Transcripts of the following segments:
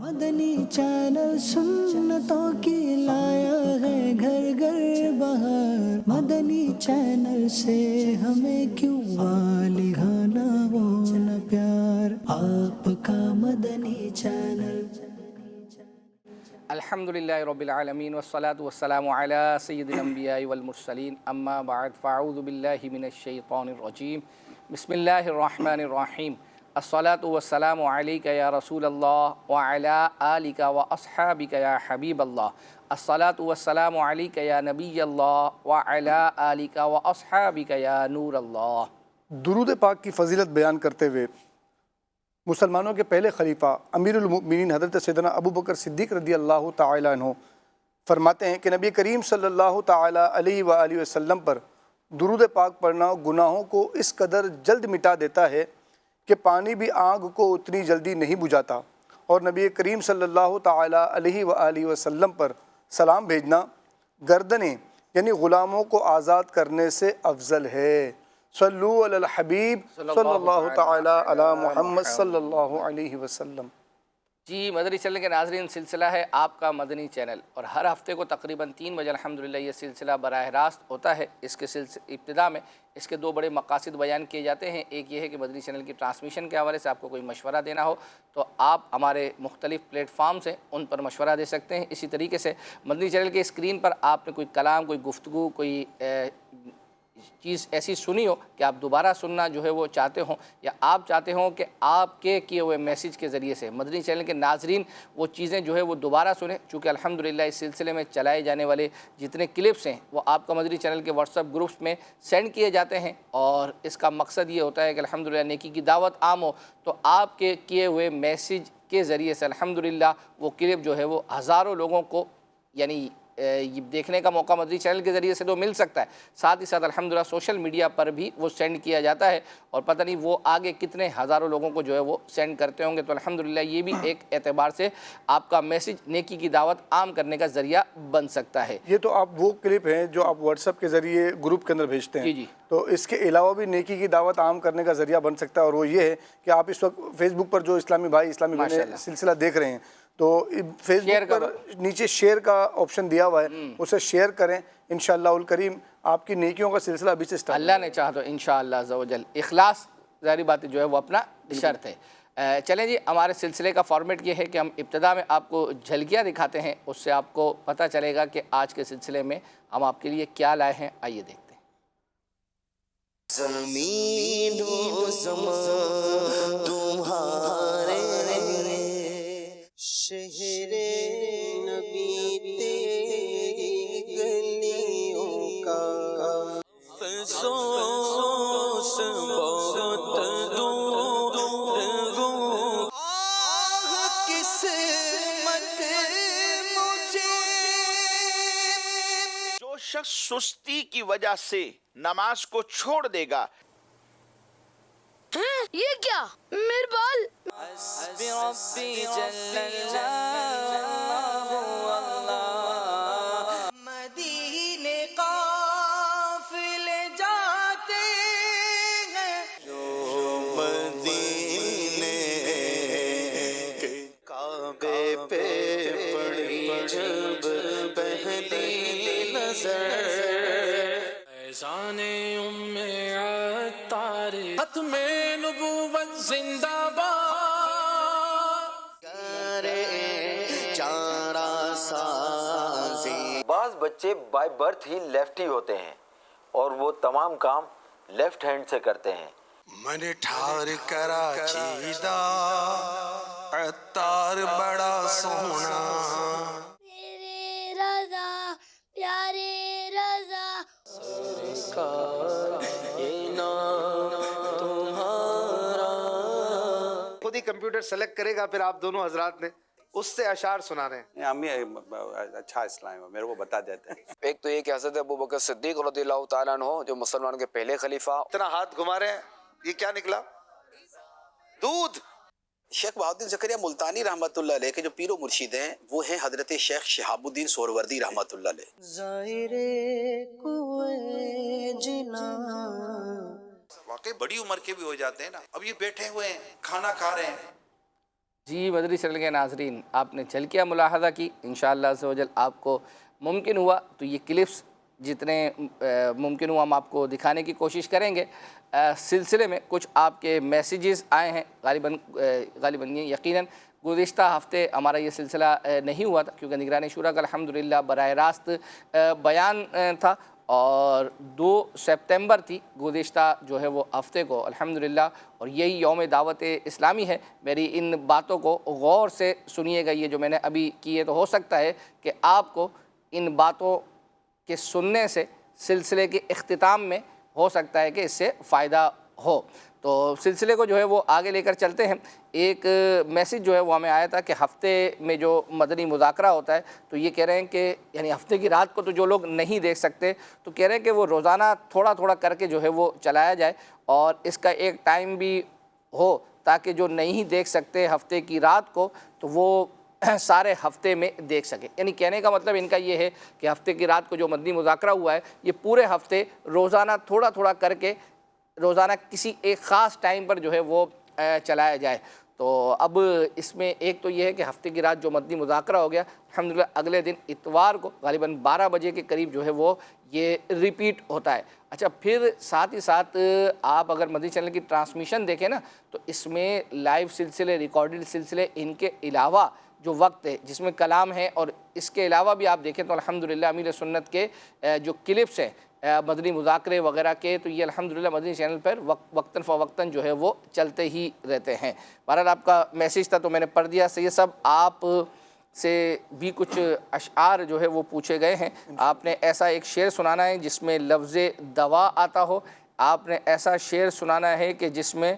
مدنی channel سنتوں کی لایا ہے گھر گھر بہار، مدنی چینل سے ہمیں کیوں والہانہ وہ نہ پیار، آپ کا مدنی چینل۔ الحمدللہ رب العالمین والصلاة والسلام علی سید الانبیاء والمرسلین، اما بعد فاعوذ باللہ من الشیطان الرجیم، بسم اللہ الرحمن الرحیم، الصلاة والسلام علیک یا رسول اللہ وعلی آلک واصحابک یا حبیب اللہ، الصلاة والسلام علیک یا نبی اللہ وعلی آلک واصحابک یا نور اللہ۔ درود پاک کی فضیلت بیان کرتے ہوئے مسلمانوں کے پہلے خلیفہ امیر المؤمنین حضرت سیدنا ابو بکر صدیق رضی اللہ تعالیٰ عنہ فرماتے ہیں کہ نبی کریم صلی اللہ تعالیٰ علیہ وآلہ وسلم پر درود پاک پڑھنا گناہوں کو اس قدر جلد مٹا دیتا ہے کہ پانی بھی آگ کو اتنی جلدی نہیں بجھاتا، اور نبی کریم صلی اللہ تعالیٰ علیہ وآلہ وسلم پر سلام بھیجنا گردنیں یعنی غلاموں کو آزاد کرنے سے افضل ہے۔ صلو علی الحبیب صلی اللہ تعالیٰ علی محمد صلی اللہ علیہ وسلم۔ جی مدنی چینل کے ناظرین، سلسلہ ہے آپ کا مدنی چینل، اور ہر ہفتے کو تقریباً 3 بجے الحمدللہ یہ سلسلہ براہ راست ہوتا ہے۔ اس کے ابتدا میں اس کے 2 بڑے مقاصد بیان کیے جاتے ہیں۔ ایک یہ ہے کہ مدنی چینل کی ٹرانسمیشن کے حوالے سے آپ کو کوئی مشورہ دینا ہو تو آپ ہمارے مختلف پلیٹ فارمز ہیں ان پر مشورہ دے سکتے ہیں۔ اسی طریقے سے مدنی چینل کے اسکرین پر آپ نے کوئی کلام، کوئی گفتگو، کوئی چیز ایسی سنی ہو کہ آپ دوبارہ سننا جو ہے وہ چاہتے ہوں، یا آپ چاہتے ہوں کہ آپ کے کیے ہوئے میسیج کے ذریعے سے مدنی چینل کے ناظرین وہ چیزیں جو ہے وہ دوبارہ سنیں، چونکہ الحمدللہ اس سلسلے میں چلائے جانے والے جتنے کلپس ہیں وہ آپ کا مدنی چینل کے واٹس ایپ گروپس میں سینڈ کیے جاتے ہیں، اور اس کا مقصد یہ ہوتا ہے کہ الحمدللہ نیکی کی دعوت عام ہو، تو آپ کے کیے ہوئے میسیج کے ذریعے سے الحمدللہ وہ کلپ جو ہے وہ ہزاروں لوگوں کو یعنی یہ دیکھنے کا موقع مدنی چینل کے ذریعے سے تو مل سکتا ہے، ساتھ ہی ساتھ الحمدللہ سوشل میڈیا پر بھی وہ سینڈ کیا جاتا ہے، اور پتہ نہیں وہ آگے کتنے ہزاروں لوگوں کو جو ہے وہ سینڈ کرتے ہوں گے۔ تو الحمدللہ یہ بھی ایک اعتبار سے آپ کا میسیج نیکی کی دعوت عام کرنے کا ذریعہ بن سکتا ہے۔ یہ تو آپ وہ کلپ ہیں جو آپ واٹس ایپ کے ذریعے گروپ کے اندر بھیجتے ہیں، جی تو اس کے علاوہ بھی نیکی کی دعوت عام کرنے کا ذریعہ بن سکتا ہے، اور وہ یہ ہے کہ آپ اس وقت فیس بک پر جو اسلامی بھائی اسلامی بہنیں سلسلہ دیکھ رہے ہیں تو فیس بک پر نیچے شیئر کا آپشن دیا ہوا ہے، اسے شیئر کریں، انشاءاللہ الکریم آپ کی نیکیوں کا سلسلہ ابھی سے اسٹارٹ اللہ نے چاہا تو انشاءاللہ عز و جل۔ اخلاص ظاہری بات جو ہے وہ اپنا شرط ہے۔ چلیں جی، ہمارے سلسلے کا فارمیٹ یہ ہے کہ ہم ابتدا میں آپ کو جھلکیاں دکھاتے ہیں، اس سے آپ کو پتہ چلے گا کہ آج کے سلسلے میں ہم آپ کے لیے کیا لائے ہیں۔ آئیے دیکھتے ہیں۔ زمین و زمان تمہارے شہر نبی تیری گلیوں کا افسوس بہت دور ہوں، آہ قسمت مجھے۔ جو شخص سستی کی وجہ سے نماز کو چھوڑ دے گا، یہ کیا میرے بال؟ حسبی ربی جل اللہ اللہ۔ مدینے قافلے جاتے ہیں جو مدینے کے کعبے پہ پڑی جب پہلی نظر، فیضان ام عطار ختم نبوت زندہ باد، چارہ سازی۔ بعض بچے بائی برتھ ہی لیفٹی ہوتے ہیں اور وہ تمام کام لیفٹ ہینڈ سے کرتے ہیں۔ من ٹھار کراچی دا عطار بڑا سونا، میرے رضا پیارے رضا، سرکار یہ نام تمہارا۔ خود ہی کمپیوٹر سلیکٹ کرے گا، پھر آپ دونوں حضرات نے اس سے اشعار سنانے ہیں۔ ہم اچھا اسلام ہے، میرے کو بتا دیتے ہیں۔ ایک تو یہ کہ حضرت ابو بکر صدیق رضی اللہ تعالیٰ عنہ جو مسلمانوں کے پہلے خلیفہ، اتنا ہاتھ گھما رہے ہیں، یہ کیا نکلا؟ دودھ۔ شیخ بہاؤالدین زکریا ملتانی رحمۃ اللہ علیہ کے جو پیر و مرشد ہیں وہ ہیں حضرت شیخ شہاب الدین سہروردی رحمۃ اللہ علیہ۔ ظاہرے کوئے جنا، واقعی بڑی عمر کے بھی ہو جاتے ہیں نا، اب یہ بیٹھے ہوئے ہیں، کھانا کھا رہے ہیں، جی مدنی چینل کے ناظرین، آپ نے جھلکیاں ملاحظہ کی، انشاءاللہ عز و جل آپ کو ممکن ہوا تو یہ کلپس جتنے ممکن ہوا ہم آپ کو دکھانے کی کوشش کریں گے۔ سلسلے میں کچھ آپ کے میسیجز آئے ہیں، غالباً یقیناً گزشتہ ہفتے ہمارا یہ سلسلہ نہیں ہوا تھا کیونکہ نگران شورا کا الحمدللہ براہ راست بیان تھا، اور 2 سپتمبر تھی گزشتہ جو ہے وہ ہفتے کو الحمدللہ، اور یہی یوم دعوت اسلامی ہے۔ میری ان باتوں کو غور سے سنیے گا، یہ جو میں نے ابھی کیے، تو ہو سکتا ہے کہ آپ کو ان باتوں کے سننے سے سلسلے کے اختتام میں ہو سکتا ہے کہ اس سے فائدہ ہو۔ تو سلسلے کو جو ہے وہ آگے لے کر چلتے ہیں۔ ایک میسیج جو ہے وہ ہمیں آیا تھا کہ ہفتے میں جو مدنی مذاکرہ ہوتا ہے تو یہ کہہ رہے ہیں کہ یعنی ہفتے کی رات کو تو جو لوگ نہیں دیکھ سکتے تو کہہ رہے ہیں کہ وہ روزانہ تھوڑا تھوڑا کر کے جو ہے وہ چلایا جائے، اور اس کا ایک ٹائم بھی ہو تاکہ جو نہیں دیکھ سکتے ہفتے کی رات کو تو وہ سارے ہفتے میں دیکھ سکیں۔ یعنی کہنے کا مطلب ان کا یہ ہے کہ ہفتے کی رات کو جو مدنی مذاکرہ ہوا ہے یہ پورے ہفتے روزانہ تھوڑا تھوڑا کر کے روزانہ کسی ایک خاص ٹائم پر جو ہے وہ چلایا جائے۔ تو اب اس میں ایک تو یہ ہے کہ ہفتے کی رات جو مدنی مذاکرہ ہو گیا الحمدللہ اگلے دن اتوار کو غالباً 12 بجے کے قریب جو ہے وہ یہ ریپیٹ ہوتا ہے۔ اچھا، پھر ساتھ ہی ساتھ آپ اگر مدنی چینل کی ٹرانسمیشن دیکھیں نا تو اس میں لائیو سلسلے، ریکارڈڈ سلسلے، ان کے علاوہ جو وقت ہے جس میں کلام ہے، اور اس کے علاوہ بھی آپ دیکھیں تو الحمدللہ امیر سنت کے جو کلپس ہیں مدنی مذاکرے وغیرہ کے، تو یہ الحمدللہ مدنی چینل پر وقتاً فوقتاً جو ہے وہ چلتے ہی رہتے ہیں۔ بہرحال آپ کا میسیج تھا تو میں نے پڑھ دیا۔ سید صاحب، آپ سے بھی کچھ اشعار جو ہے وہ پوچھے گئے ہیں۔ آپ نے ایسا ایک شعر سنانا ہے جس میں لفظ دوا آتا ہو، آپ نے ایسا شعر سنانا ہے کہ جس میں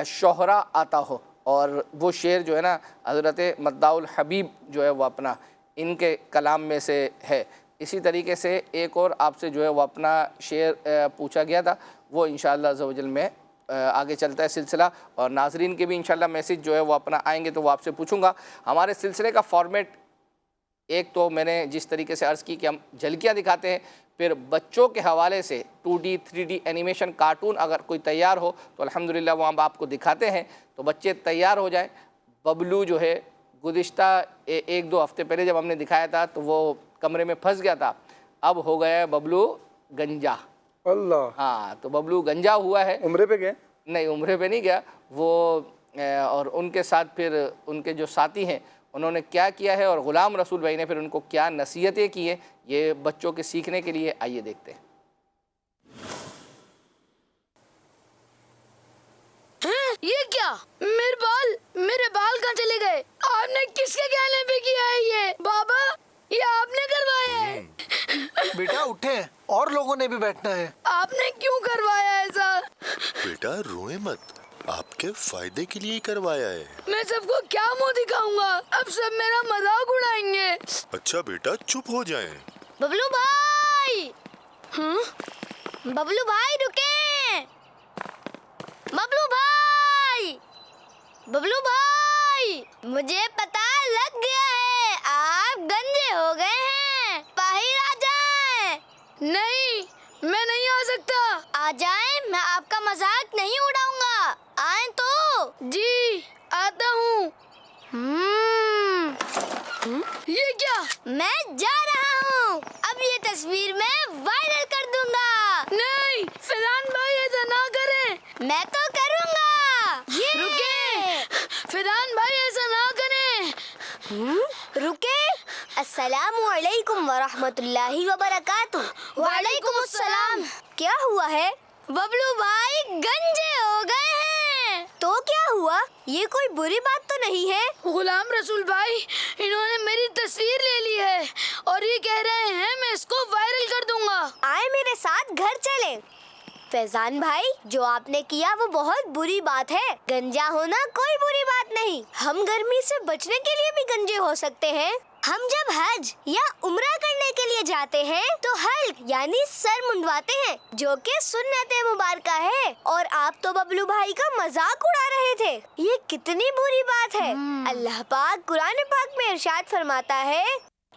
شہرہ آتا ہو، اور وہ شعر جو ہے نا حضرت مداح الحبیب جو ہے وہ اپنا ان کے کلام میں سے ہے۔ اسی طریقے سے ایک اور آپ سے جو ہے وہ اپنا شعر پوچھا گیا تھا، وہ انشاءاللہ عز و جل میں آگے چلتا ہے سلسلہ، اور ناظرین کے بھی انشاءاللہ میسیج جو ہے وہ اپنا آئیں گے تو وہ آپ سے پوچھوں گا۔ ہمارے سلسلے کا فارمیٹ ایک تو میں نے جس طریقے سے عرض کی کہ ہم جھلکیاں دکھاتے ہیں، پھر بچوں کے حوالے سے 2D 3D اینیمیشن کارٹون اگر کوئی تیار ہو تو الحمدللہ وہ ہم آپ کو دکھاتے ہیں، تو بچے تیار ہو جائیں۔ ببلو جو ہے گزشتہ 1-2 ہفتے پہلے جب ہم نے دکھایا تھا تو وہ کمرے میں پھنس گیا تھا، اب ہو گیا ہے ببلو گنجا۔ اللہ، ہاں، تو ببلو گنجا ہوا ہے۔ عمرے پہ گئے؟ نہیں، عمرے پہ نہیں گیا وہ، اور ان کے ساتھ پھر ان کے جو ساتھی ہیں انہوں نے کیا کیا ہے، اور غلام رسول بھائی نے پھر ان کو کیا نصیحتیں کی ہیں، یہ بچوں کے سیکھنے کے لیے، آئیے دیکھتے ہیں۔ یہ کیا؟ میرے بال کہاں چلے گئے؟ آپ نے کس کے کہنے پہ کیا ہے یہ؟ بابا، یہ آپ نے کروایا ہے؟ بیٹا اٹھے، اور لوگوں نے بھی بیٹھنا ہے۔ آپ نے کیوں کروایا ایسا؟ بیٹا روئے مت، آپ کے فائدے کے لیے کروایا ہے۔ میں سب کو کیا منہ دکھاؤں گا؟ اب سب میرا مذاق اڑائیں گے۔ اچھا بیٹا چپ ہو جائیں۔ ببلو بھائی، ببلو بھائی رکیں، ببلو بھائی، ببلو بھائی، مجھے پتا لگ گیا ہے آپ گنجے ہو گئے ہیں، باہر آ جائیں۔ نہیں، میں نہیں آ سکتا۔ آ جائیں، میں آپ کا مذاق نہیں اڑاؤں گا، آئیں تو۔ جی آتا ہوں۔ یہ کیا؟ میں جا رہا ہوں، اب یہ تصویر میں وائرل کر دوں گا۔ نہیں فیضان بھائی، ایسا نہ کریں۔ میں تو کروں گا۔ رکیں فیضان بھائی، ایسا نہ کریں۔ رکیں۔ السلام علیکم ورحمۃ اللہ وبرکاتہ۔ وعلیکم السلام۔ کیا ہوا ہے؟ ببلو بھائی گنجے ہو گئے ہیں۔ تو کیا ہوا؟ یہ کوئی بری بات تو نہیں ہے؟ غلام رسول بھائی، انہوں نے میری تصویر لے لی ہے اور یہ کہہ رہے ہیں میں اس کو وائرل کر دوں گا۔ آئے میرے ساتھ گھر چلیں۔ فیضان بھائی، جو آپ نے کیا وہ بہت بری بات ہے۔ گنجا ہونا کوئی بری بات نہیں، ہم گرمی سے بچنے کے لیے بھی گنجے ہو سکتے ہیں۔ ہم جب حج یا عمرہ کرنے کے لیے جاتے ہیں تو حلق یعنی سر منڈواتے ہیں، جو کہ سنت مبارکہ ہے، اور آپ تو ببلو بھائی کا مذاق اڑا رہے تھے۔ یہ کتنی بری بات ہے۔ اللہ پاک قرآن پاک میں ارشاد فرماتا ہے،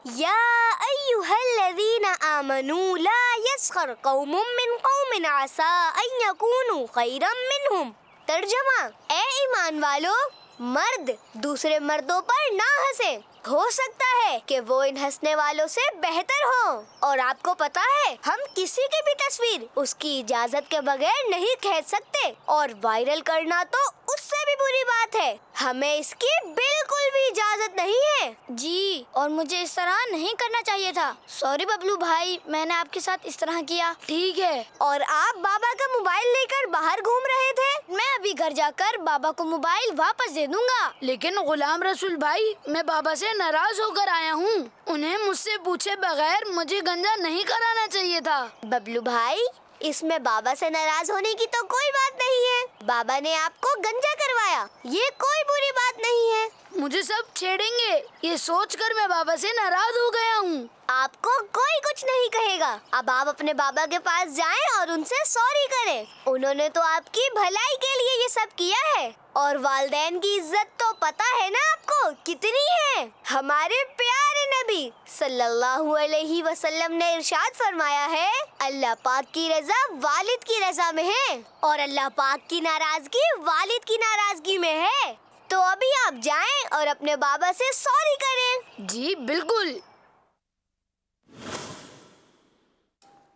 یا ایھا الذین آمنوا لا یسخر قوم من قوم عسى ان یکونوا خیرا منہم۔ ترجمہ، اے ایمان والو، مرد دوسرے مردوں پر نہ ہنسے. ہو سکتا ہے کہ وہ ان ہنسنے والوں سے بہتر ہوں. اور آپ کو پتا ہے ہم کسی کی بھی تصویر اس کی اجازت کے بغیر نہیں کھینچ سکتے, اور وائرل کرنا تو اس سے بھی بری بات ہے. ہمیں اس کی بالکل بھی اجازت نہیں ہے. جی, اور مجھے اس طرح نہیں کرنا چاہیے تھا. سوری ببلو بھائی, میں نے آپ کے ساتھ اس طرح کیا. ٹھیک ہے. اور آپ بابا کا موبائل لے کر باہر گھوم رہے تھے. میں ابھی گھر جا کر بابا کو موبائل واپس دے دوں گا. لیکن غلام رسول بھائی, میں بابا سے ناراض ہو کر آیا ہوں. انہیں مجھ سے پوچھے بغیر مجھے گنجا نہیں کرانا چاہیے تھا. ببلو بھائی, اس میں بابا سے ناراض ہونے کی تو کوئی بات نہیں ہے. بابا نے آپ کو گنجا کروایا, یہ کوئی بری بات نہیں ہے. مجھے سب چھیڑیں گے, یہ سوچ کر میں بابا سے ناراض ہو گیا ہوں. آپ کو کوئی کچھ نہیں کہے گا. اب آپ اپنے بابا کے پاس جائیں اور ان سے سوری کریں. انہوں نے تو آپ کی بھلائی کے لیے یہ سب کیا ہے. اور والدین کی عزت تو پتہ ہے نا آپ کو کتنی ہے. ہمارے پیارے نبی صلی اللہ علیہ وسلم نے ارشاد فرمایا ہے, اللہ پاک کی رضا والد کی رضا میں ہے, اور اللہ پاک کی ناراضگی والد کی ناراضگی میں ہے. تو ابھی آپ جائیں اور اپنے بابا سے سوری کریں. جی بالکل.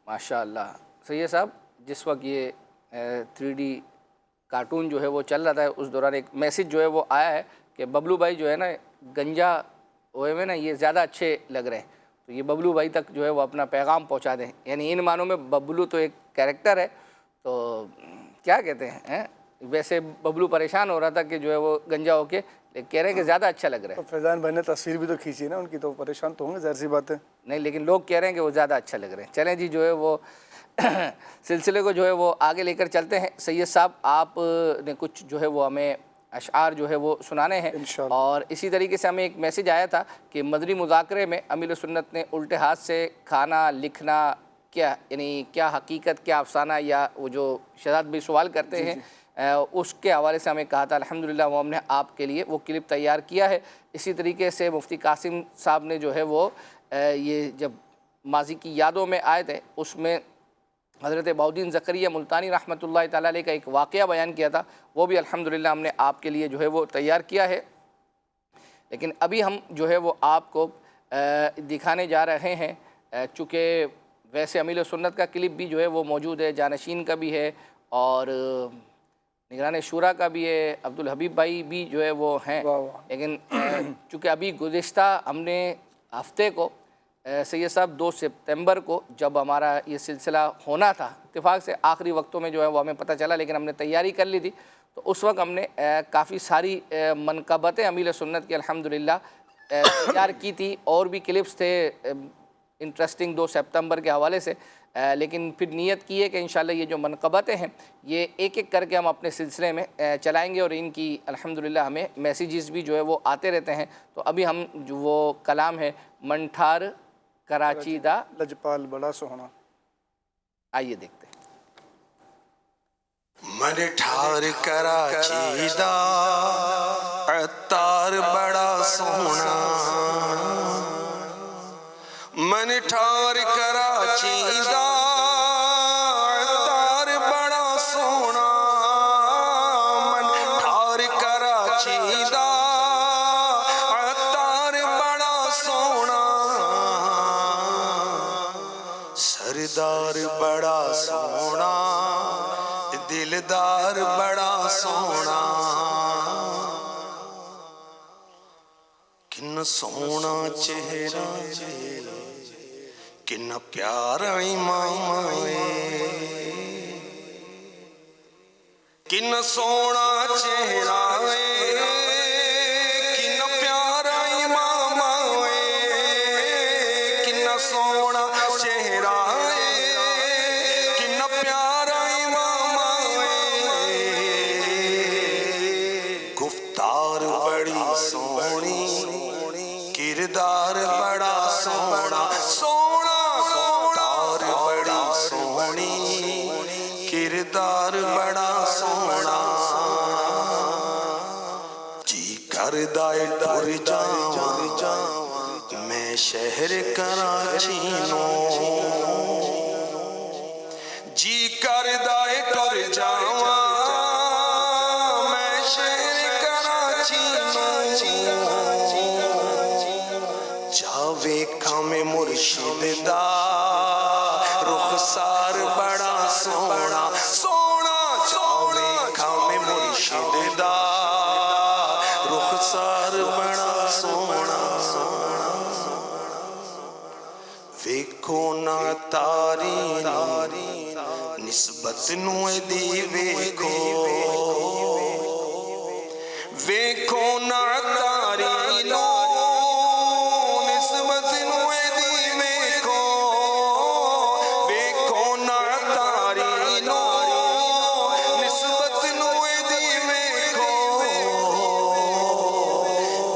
ماشاء اللہ. سید صاحب, جس وقت یہ 3D کارٹون جو ہے وہ چل رہا تھا, اس دوران ایک میسیج جو ہے وہ آیا ہے کہ ببلو بھائی جو ہے نا گنجا ہوئے میں نا یہ زیادہ اچھے لگ رہے ہیں. تو یہ ببلو بھائی تک جو ہے وہ اپنا پیغام پہنچا دیں. یعنی ان معنوں میں ببلو تو ایک کیریکٹر ہے, تو کیا کہتے ہیں, ویسے ببلو پریشان ہو رہا تھا کہ جو ہے وہ گنجا ہو کے, کہہ رہے ہیں کہ زیادہ اچھا لگ رہا ہے. فیضان بھائی نے تصویر بھی تو کھینچی نا ان کی, تو پریشان تو ہوں گے, ظاہر سی بات ہے. نہیں, لیکن لوگ کہہ رہے ہیں کہ وہ زیادہ اچھا لگ رہے ہیں. چلیں جی, جو ہے وہ سلسلے کو جو ہے وہ آگے لے کر چلتے ہیں. سید صاحب, آپ نے کچھ جو ہے وہ ہمیں اشعار جو ہے وہ سنانے ہیں, اور اسی طریقے سے ہمیں ایک میسیج آیا تھا کہ مدنی مذاکرے میں امیر سنت نے الٹے ہاتھ سے کھانا لکھنا کیا, یعنی کیا حقیقت کیا افسانہ, یا وہ جو شہزاد بھی سوال کرتے ہیں اس کے حوالے سے ہمیں کہا تھا. الحمدللہ وہ ہم نے آپ کے لیے وہ کلپ تیار کیا ہے. اسی طریقے سے مفتی قاسم صاحب نے جو ہے وہ یہ جب ماضی کی یادوں میں آئے تھے, اس میں حضرت بہاؤالدین زکریا ملتانی رحمۃ اللہ تعالیٰ علیہ کا ایک واقعہ بیان کیا تھا. وہ بھی الحمدللہ ہم نے آپ کے لیے جو ہے وہ تیار کیا ہے. لیکن ابھی ہم جو ہے وہ آپ کو دکھانے جا رہے ہیں, چونکہ ویسے امیر سنت کا کلپ بھی جو ہے وہ موجود ہے, جانشین کا بھی ہے, اور نگران شورا کا بھی ہے, عبدالحبیب بھائی بھی جو ہے وہ ہیں. لیکن چونکہ ابھی گزشتہ ہم نے ہفتے کو سید صاحب 2 سپتمبر کو جب ہمارا یہ سلسلہ ہونا تھا, اتفاق سے آخری وقتوں میں جو ہے وہ ہمیں پتہ چلا, لیکن ہم نے تیاری کر لی تھی. تو اس وقت ہم نے کافی ساری منقبتیں امیر سنت کی الحمدللہ تیار کی تھی, اور بھی کلپس تھے انٹرسٹنگ 2 سپتمبر کے حوالے سے. لیکن پھر نیت کی ہے کہ انشاءاللہ یہ جو منقبتیں ہیں یہ ایک ایک کر کے ہم اپنے سلسلے میں چلائیں گے, اور ان کی الحمدللہ ہمیں میسیجز بھی جو ہے وہ آتے رہتے ہیں. تو ابھی ہم جو وہ کلام ہے منٹھار کراچی دا لجپال بڑا سوہنا, آئیے دیکھتے ہیں. من ٹھار کراچی دا عطار بڑا سونا, من ٹھار کراچی دا عطار بڑا سونا, من ٹھار کراچی دا عطار بڑا سونا, سردار بڑا سونا, دلدار بڑا سونا, کن سونا چہرہ کن پیارا امام کن سونا چہرہ کن پیارا امام کن سونا چہرہ کن پیارا امام, گفتار بڑی سونی کردار بڑا سونا, سونا گفتار بڑی سونی کردار بڑا سونا, جی کردائے ٹر جاواں میں شہر کراچی نو, جی کردائے ٹر جاواں میں شہر کراچی ਵੇਖਾਂ ਮੈਂ ਮੁਰਸ਼ਿਦ ਦਾ ਰੁਖਸਾਰ ਬੜਾ ਸੋਹਣਾ ਸੋਹਣਾ ਜਾ ਵੇਖਾਂ ਮੈਂ ਮੁਰਸ਼ਿਦ ਦਾ ਰੁਖਸਾਰ ਬੜਾ ਸੋਹਣਾ ਵੇਖੋ ਨਾ ਤਾਰੀ ਨਿਸਬਤ ਨੂੰ ਇਹਦੀ ਵੇਖੋ ਵੇਖੋ ਨਾ ਤਾਰੀ ਨੂੰ ਨਿਸਬਤ ਨੂੰ ਇਹਦੀ ਵੇਖੋ ਵੇਖੋ ਨਾ ਤਾਰੀ ਨੂੰ ਨਿਸਬਤ ਨੂੰ ਇਹਦੀ ਵੇਖੋ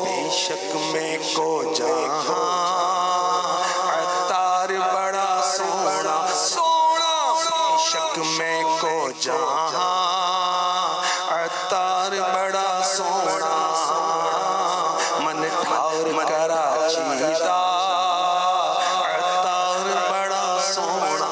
ਬੇਸ਼ੱਕ ਮੈਂ ਕੋ ਜਹਾਂ ਅਤਾਰ ਬੜਾ ਸੋਹਣਾ ਸੋਹਣਾ ਬੇਸ਼ੱਕ ਮੈਂ ਕੋ ਜਹਾਂ ਅਤਾਰ ਬੜਾ ਸੋਹਣਾ ਮਨ ਠਾਰ ਕਰਾਚੀ ਦਾ ਅਤਾਰ ਬੜਾ ਸੋਹਣਾ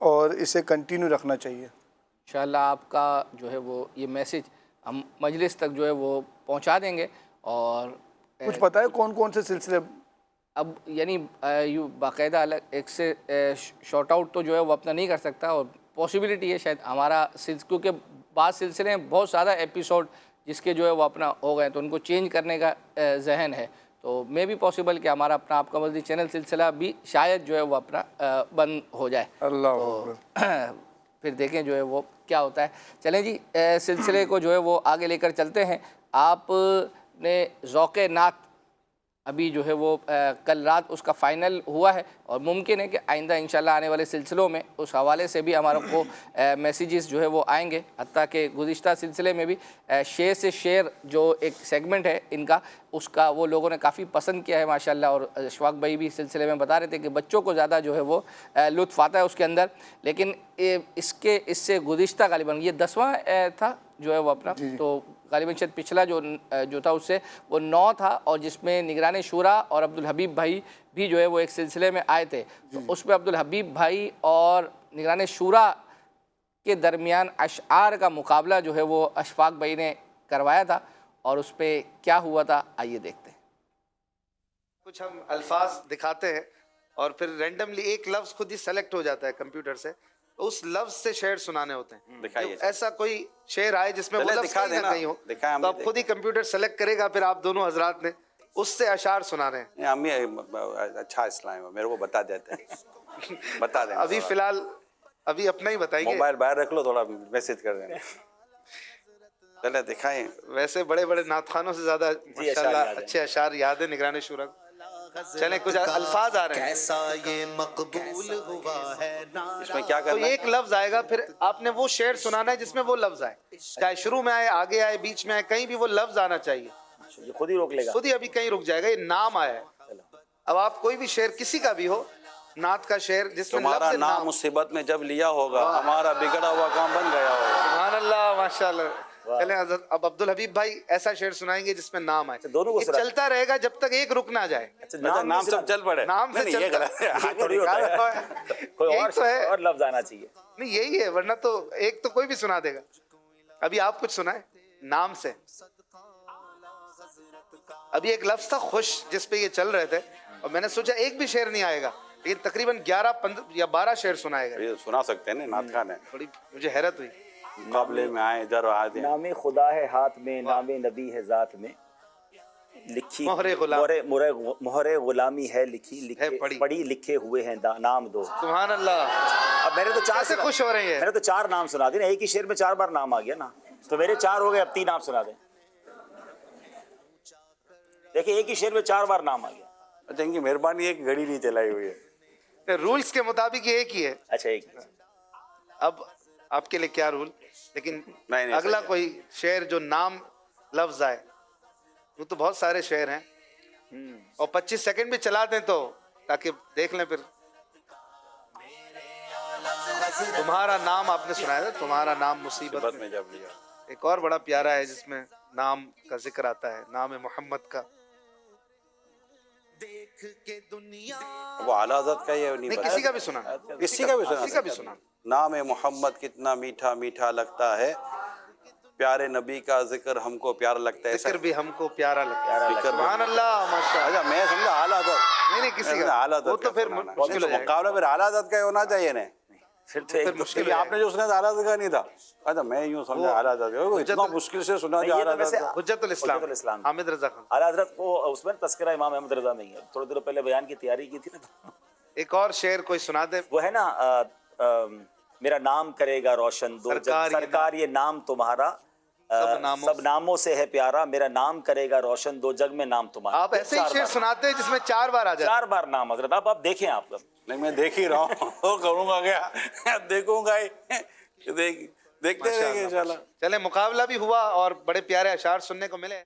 اور اسے کنٹینیو رکھنا چاہیے. انشاءاللہ آپ کا جو ہے وہ یہ میسیج ہم مجلس تک جو ہے وہ پہنچا دیں گے. اور کچھ پتہ ہے کون کون سے سلسلے؟ اب یعنی یوں باقاعدہ الگ ایک سے شارٹ آؤٹ تو جو ہے وہ اپنا نہیں کر سکتا, اور پاسبلٹی ہے شاید ہمارا کیونکہ بعض سلسلے ہیں بہت زیادہ ایپیسوڈ جس کے جو ہے وہ اپنا ہو گئے تو ان کو چینج کرنے کا ذہن ہے, تو میں بھی پاسبل کہ ہمارا اپنا آپ کا مدنی چینل سلسلہ بھی شاید جو ہے وہ اپنا بند ہو جائے. اللہ پھر دیکھیں جو ہے وہ کیا ہوتا ہے. چلیں جی سلسلے کو جو ہے وہ آگے لے کر چلتے ہیں. آپ نے ذوق نعت ابھی جو ہے وہ کل رات اس کا فائنل ہوا ہے, اور ممکن ہے کہ آئندہ انشاءاللہ آنے والے سلسلوں میں اس حوالے سے بھی ہمارے کو میسیجز جو ہے وہ آئیں گے. حتیٰ کہ گزشتہ سلسلے میں بھی شعر سے شعر جو ایک سیگمنٹ ہے ان کا, اس کا وہ لوگوں نے کافی پسند کیا ہے ماشاءاللہ, اور اشفاق بھائی بھی سلسلے میں بتا رہے تھے کہ بچوں کو زیادہ جو ہے وہ لطف آتا ہے اس کے اندر. لیکن اس سے گزشتہ غالباً یہ 10واں تھا جو ہے وہ اپنا, تو غالباً شاید پچھلا جو تھا اس سے وہ 9 تھا, اور جس میں نگران شورا اور عبدالحبیب بھائی بھی جو ہے وہ ایک سلسلے میں آئے تھے. تو اس میں عبدالحبیب بھائی اور نگران شورا کے درمیان اشعار کا مقابلہ جو ہے وہ اشفاق بھائی نے کروایا تھا, اور اس پہ کیا ہوا تھا آئیے دیکھتے ہیں. کچھ ہم الفاظ دکھاتے ہیں اور پھر رینڈملی ایک لفظ خود ہی سیلیکٹ ہو جاتا ہے کمپیوٹر سے, اس لفظ سے شعر سنانے ہوتے ہیں. ایسا کوئی شعر آئے جس میں وہ لفظ کہیں نہ کہیں ہو, تو آپ خود ہی کمپیوٹر سیلیکٹ کرے گا, پھر آپ دونوں حضرات نے اس سے اشعار سنا رہے ہیں. ہم اچھا اسلام ہے, میرے کو بتا دیتے ہیں, بتا دیں. ابھی فی الحال ابھی اپنا ہی بتائیں گے. موبائل باہر رکھ لو, تھوڑا میسج کر دیں. چلے دکھائیں. ویسے بڑے بڑے نعت خوانوں سے زیادہ ماشاءاللہ اچھے اشعار یاد ہیں نگران شورا. چلیں کچھ الفاظ آ رہے ہیں. کیسا یہ مقبول ہوا ہے اس میں کیا تو کرنا ہے؟ ایک لفظ آئے گا, پھر آپ نے وہ شعر سنانا ہے جس میں وہ لفظ آئے, چاہے شروع میں آئے, آگے آئے, بیچ میں آئے, کہیں بھی وہ لفظ آنا چاہیے. یہ خود ہی روک لے گا, خود ہی ابھی کہیں رک جائے گا. یہ نام آیا ہے. اب آپ کوئی بھی شعر کسی کا بھی ہو, نعت کا شعر جس میں تمہارا لفظ نام مصیبت میں جب لیا ہوگا, ہمارا بگڑا ہوا کام بن گیا ہوگا. سبحان اللہ ماشاءاللہ. چلیں حضرت اب عبدالحبیب بھائی ایسا شعر سنائیں گے جس میں نام آئے. دونوں کو چلتا رہے گا جب تک ایک رک نہ جائے. نام سب چل پڑے. نام سے چلتا کوئی اور لفظ آنا چاہیے. نہیں یہی ہے, ورنہ تو ایک تو کوئی بھی سنا دے گا. ابھی آپ کچھ سنائیں نام سے. ابھی ایک لفظ تھا خوش جس پہ یہ چل رہے تھے, اور میں نے سوچا ایک بھی شعر نہیں آئے گا, لیکن تقریباً 11 یا 12 شعر سنائے گا. یہ سنا سکتے ہیں نعت خان ہے. بڑی مجھے حیرت ہوئی. مقابلے میں آئے ادھر آئے. نام خدا ہے ہاتھ میں, نام نبی ہے ذات میں, لکھی مہر غلامی ہے لکھی, پڑھی لکھے ہوئے ہیں نام دو. سبحان اللہ. اب میرے تو 4 سے خوش ہو رہے ہیں. میں نے تو 4 نام سنا دیے نا, ایک ہی شعر میں 4 بار نام آ گیا نا, تو میرے 4 ہو گئے. اب 3 آپ سنا دیں. دیکھیں ایک ہی شعر میں 4 بار نام آ گیا. اچھا ان کی مہربانی ایک گھڑی نہیں چلائی ہوئی ہے, رولز کے مطابق یہ ایک ہی ہے. اچھا ایک. اب آپ کے لیے کیا رول, لیکن اگلا کوئی شعر جو نام لفظ آئے, وہ تو بہت سارے شعر ہیں, اور 25 سیکنڈ بھی چلا دیں تو تاکہ دیکھ لیں. پھر تمہارا نام آپ نے سنایا تھا, تمہارا نام مصیبت میں جب لیا. ایک اور بڑا پیارا ہے جس میں نام کا ذکر آتا ہے, نام محمد کا. وہ اعلیٰ حضرت کا یہ نہیں کسی کا بھی سنا, کسی کا بھی سنا. نام محمد کتنا میٹھا میٹھا لگتا ہے, پیارے نبی کا ذکر ہم کو پیارا لگتا ہے. ذکر بھی ہم کو پیارا لگتا ہے. سبحان اللہ ماشاءاللہ. اچھا میں سمجھا اعلیٰ حضرت. نہیں کسی کا, اعلیٰ حضرت, وہ تو پھر مشکل ہو جائے گا. مقابلہ پھر اعلیٰ حضرت کا ہونا چاہیے نا. پھر مشکل آپ نے جو سنا اعلیٰ حضرت کا نہیں تھا. اچھا میں یوں سمجھا اعلیٰ حضرت اتنا مشکل سے سنا جو اعلیٰ حضرت. حجت الاسلام حامد رضا خان. اعلیٰ حضرت کو اس میں تذکرہ امام احمد رضا میں ہی ہے, تھوڑے دیر پہلے بیان کی تیاری کی تھی نا. ایک اور شعر کوئی سنا دے. وہ ہے نا, میرا نام کرے گا روشن دو جگ, سرکار یہ نام تمہارا سب ناموں سے ہے پیارا, میرا نام کرے گا روشن دو جگ میں نام تمہارا. آپ ایسے ہی شعر سناتے ہیں جس میں 4 بار آ جائے. 4 بار نام حضرت. آپ دیکھیں. آپ نہیں میں دیکھ ہی رہا ہوں, کروں گا کیا, دیکھوں گا دیکھتے رہیں گے انشاءاللہ. چلیں مقابلہ بھی ہوا اور بڑے پیارے اشعار سننے کو ملے.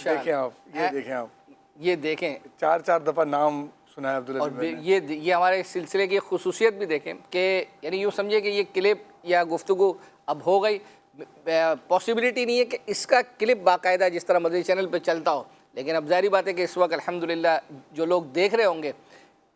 دیکھیں آپ, یہ دیکھیں آپ, یہ دیکھیں 4 دفعہ نام سنا ہے اور یہ ہمارے خصوصیت کی خصوصیت بھی دیکھیں کہ یعنی یوں سمجھے کہ یہ کلپ یا گفتگو اب ہو گئی, پاسبلٹی نہیں ہے کہ اس کا کلپ باقاعدہ جس طرح مدنی چینل پہ چلتا ہو, لیکن اب ظاہری بات ہے کہ اس وقت الحمدللہ جو لوگ دیکھ رہے ہوں گے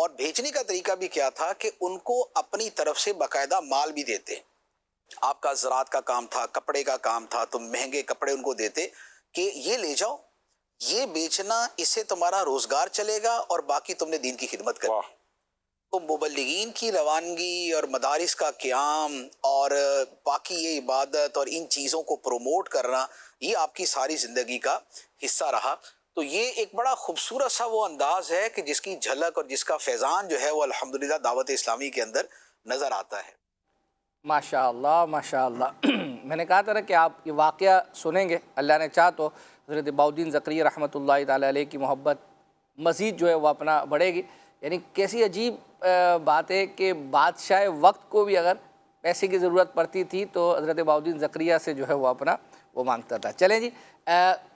اور بھیجنے کا طریقہ بھی کیا تھا کہ ان کو اپنی طرف سے باقاعدہ مال بھی دیتے. آپ کا زراعت کا کام تھا, کپڑے کا کام تھا, تو مہنگے کپڑے ان کو دیتے کہ یہ لے جاؤ, یہ بیچنا, اس سے تمہارا روزگار چلے گا اور باقی تم نے دین کی خدمت کرنی. تو مبلغین کی روانگی اور مدارس کا قیام اور باقی یہ عبادت اور ان چیزوں کو پروموٹ کرنا, یہ آپ کی ساری زندگی کا حصہ رہا. تو یہ ایک بڑا خوبصورت سا وہ انداز ہے کہ جس کی جھلک اور جس کا فیضان جو ہے وہ الحمدللہ دعوت اسلامی کے اندر نظر آتا ہے. ماشاء اللہ ماشاء اللہ. میں نے کہا تھا نا کہ آپ یہ واقعہ سنیں گے, اللہ نے چاہ تو حضرت بہاؤالدین زکریا رحمۃ اللہ تعالیٰ علیہ کی محبت مزید جو ہے وہ اپنا بڑھے گی. یعنی کیسی عجیب بات ہے کہ بادشاہ وقت کو بھی اگر پیسے کی ضرورت پڑتی تھی تو حضرت بہاؤالدین زکریا سے جو ہے وہ اپنا وہ مانگتا تھا. چلیں جی,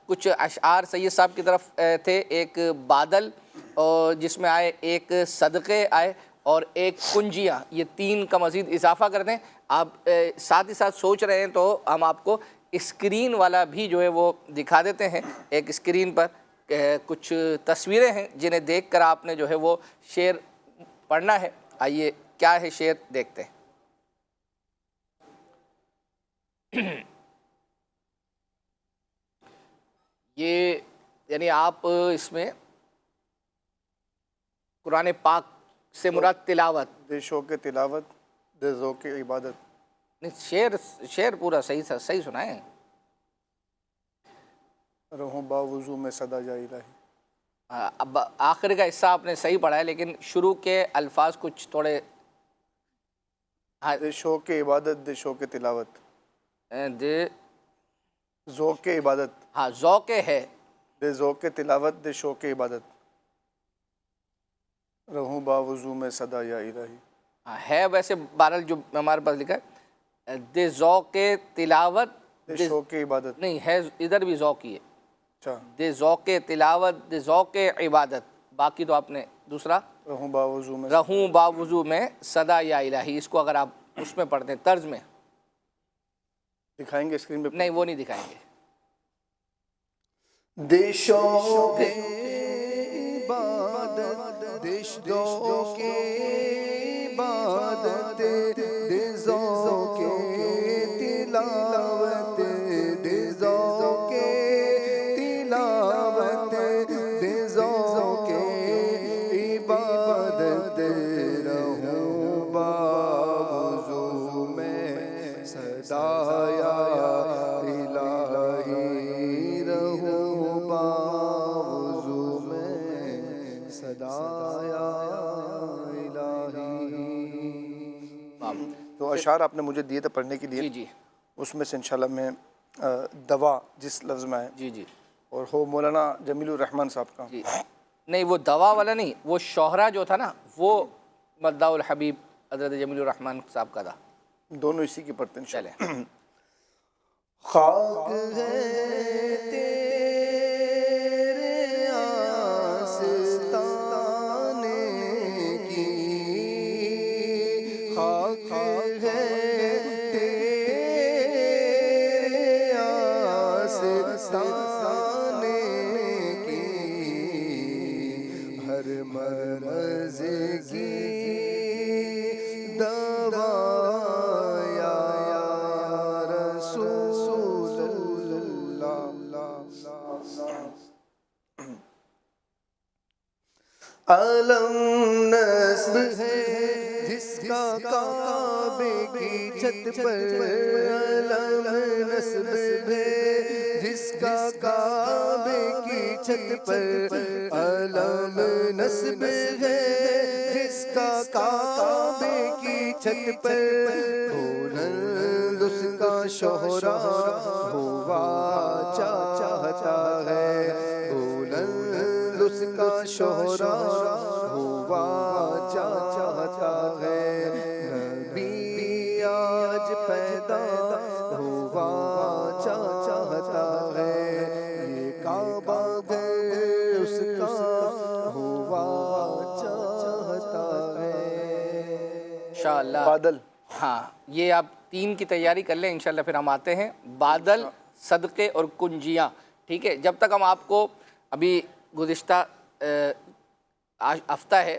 کچھ اشعار سید صاحب کی طرف تھے. ایک بادل اور جس میں آئے, ایک صدقے آئے اور ایک کنجیاں, یہ 3 کا مزید اضافہ کر دیں. آپ ساتھ ہی ساتھ سوچ رہے ہیں تو ہم آپ کو اسکرین والا بھی جو ہے وہ دکھا دیتے ہیں. ایک اسکرین پر کچھ تصویریں ہیں جنہیں دیکھ کر آپ نے جو ہے وہ شعر پڑھنا ہے. آئیے کیا ہے شعر دیکھتے ہیں. یہ یعنی آپ اس میں قرآن پاک سے مراد تلاوت, دے شوق تلاوت, دے ذوق عبادت. نہیں, شعر پورا صحیح سنائیں. رہوں باوضو میں صدا یا الہی. اب آخر کا حصہ آپ نے صحیح پڑھا ہے لیکن شروع کے الفاظ کچھ تھوڑے. دے شوق عبادت, دے شوق تلاوت, دے ذوق عبادت. ہاں ذوق ہے. دے ذوق تلاوت, دے شوق عبادت, رہوں باوضو میں صدا یا الہی. ہے ویسے بہرحال جو ہمارے پاس لکھا ہے دے ذوق تلاوت, دے شوق عبادت. نہیں ہے, ادھر بھی ذوق ہی ہے. اچھا, دے ذوق تلاوت, دے ذوق عبادت. باقی تو آپ نے دوسرا رہوں باوضو میں, رہوں باوضو میں صدا یا الہی, اس کو اگر آپ اس میں پڑھتے ہیں طرز میں دکھائیں گے اسکرین پہ. نہیں وہ نہیں دکھائیں گے. دے شوق عبادت, دے شوق عبادت, دے ذوق تلاوت, دے ذوق تلاوت, دے ذوق عبادت, رہوں باوضو میں صدا یا الہی, رہوں باوضو میں صدا یا الہی. تو اشعار آپ نے مجھے دیے تھے پڑھنے کے لیے. جی جی, اس میں سے انشاءاللہ میں دوا جس لفظ میں ہے, جی جی, اور ہو مولانا جمیل الرحمن صاحب کا. جی نہیں وہ دوا والا نہیں, وہ شوہرہ جو تھا نا وہ مداح الحبیب حضرت جمیل الرحمن صاحب کا تھا. دونوں اسی کی پڑھتے ہیں. چلیں. خاک ہے تیرے آستانے کی, خاک ہے تیرے آستانے کی, ہر مرض کی دوا یا رسول اللہ. عالم نصب ہے جس کا کعبے کی چھت پر, عالم نصب ہے جس کا کعبے کی چھت پر, عالم نصب ہے جس کا کعبے کی چھت پر, بلند اس کا شہرا ہوا چاہتا ہے, بلند اس کا شہرا ہوا چاہتا ہے, نبی آج پیدا ہوا چاہتا ہے, یہ کعبہ گھر اس کا ہوا چاہتا ہے. انشاءاللہ بادل. ہاں یہ آپ 3 کی تیاری کر لیں انشاءاللہ. پھر ہم آتے ہیں بادل, صدقے اور کنجیاں. ٹھیک ہے, جب تک ہم آپ کو ابھی گزشتہ ہفتہ ہے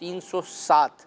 307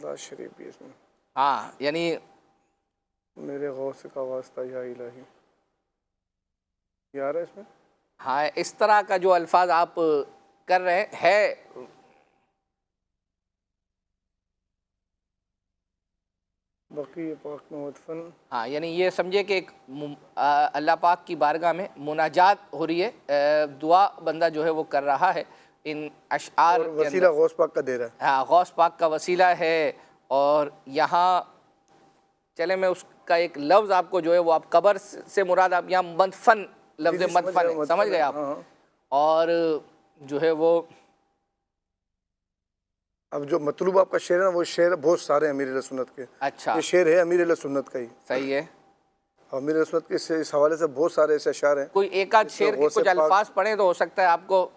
مداز شریف بھی اس میں. ہاں یعنی میرے غوث کا واسطہ یا الہی یہ آ رہا ہے اس میں. ہاں اس طرح کا جو الفاظ آپ کر رہے ہیں بقی پاک میں مدفن. ہاں یعنی یہ سمجھے کہ ایک اللہ پاک کی بارگاہ میں مناجات ہو رہی ہے، دعا بندہ جو ہے وہ کر رہا ہے ان اشعار. وسیلہ غوث پاک کا دے رہا ہے. ہاں غوث پاک کا وسیلہ ہے. اور یہاں چلے میں اس کا ایک لفظ آپ کو جو ہے وہ آپ قبر سے مراد آپ یہاں مدفن لفظ مدفن سمجھ گئے آپ. اور جو ہے وہ اب جو مطلوب آپ کا شعر ہے نا وہ شعر بہت سارے ہیں امیر اہل سنت کے. اچھا یہ شعر ہے امیر اہل سنت کا ہی. صحیح ہے. امیر اہل سنت کے اس حوالے سے بہت سارے ایسے اشعار ہیں. کوئی ایک آدھ شعر کے کچھ الفاظ پڑھیں تو ہو سکتا ہے آپ کو.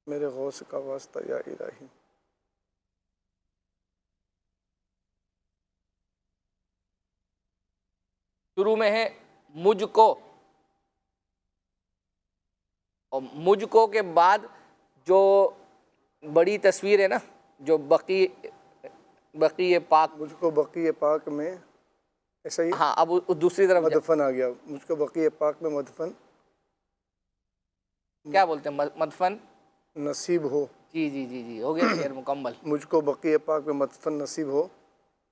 میرے غوث کا واسطہ یا الہی. شروع میں ہے مجھ کو، اور مجھ کو کے بعد جو بڑی تصویر ہے نا جو بقی پاک. مجھ کو بقی پاک میں ایسا ہی. ہاں اب دوسری طرف مدفن آ گیا. مجھ کو بقی پاک میں مدفن کیا بولتے ہیں مدفن نصیب ہو. جی جی جی جی ہو گیا شعر مکمل. مجھ کو بقی پاک میں مدفن نصیب ہو،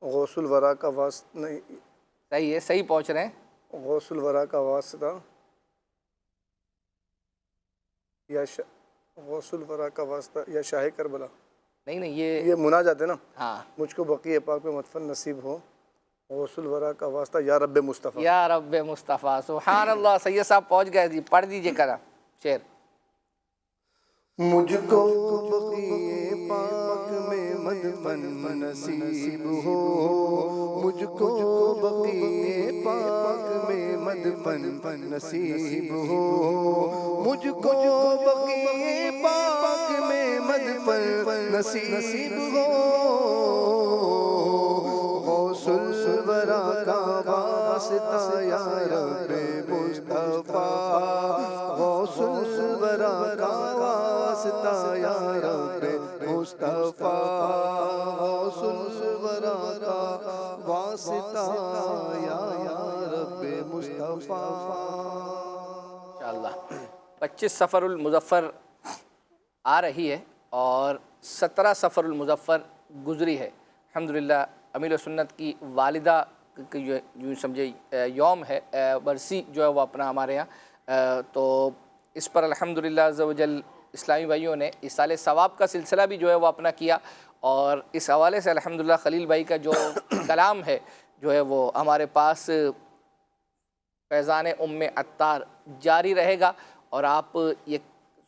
غوث الورا کا واسطہ. نہیں صحیح ہے، صحیح پہنچ رہے ہیں. غوث الورا کا واسطہ یا غوث الورا کا واسطہ یا شاہ کربلا. نہیں یہ مناجات ہے نا. ہاں مجھ کو بقی پاک میں مدفن نصیب ہو، غوث الورا کا واسطہ یا رب مصطفیٰ. یا رب مصطفیٰ. سبحان اللہ. سید صاحب پہنچ گئے جی. پڑھ دیجئے کرا شعر. مجھ کو بقی پاک میں مدفن نصیب ہو، مجھ کو بقی پاک میں مدفن نصیب ہو، مجھ کو بقی پاک میں مدفن نصیب ہو، غوث الورا کا واسطہ یا رب مصطفیٰ، غوث الورا کا واسطہ یا رب مصطفیٰ، غوث الورا کا واسطہ یا رب مصطفیٰ. انشاءاللہ 25 سفر المظفر آ رہی ہے اور 17 سفر المظفر گزری ہے. الحمدللہ امیر سنت کی والدہ کی یوں سمجھے یوم ہے، برسی جو ہے وہ اپنا ہمارے یہاں. تو اس پر الحمدللہ عز و جل اسلامی بھائیوں نے ایصال ثواب کا سلسلہ بھی جو ہے وہ اپنا کیا. اور اس حوالے سے الحمدللہ خلیل بھائی کا جو کلام ہے جو ہے وہ ہمارے پاس فیضان ام عطار جاری رہے گا. اور آپ یہ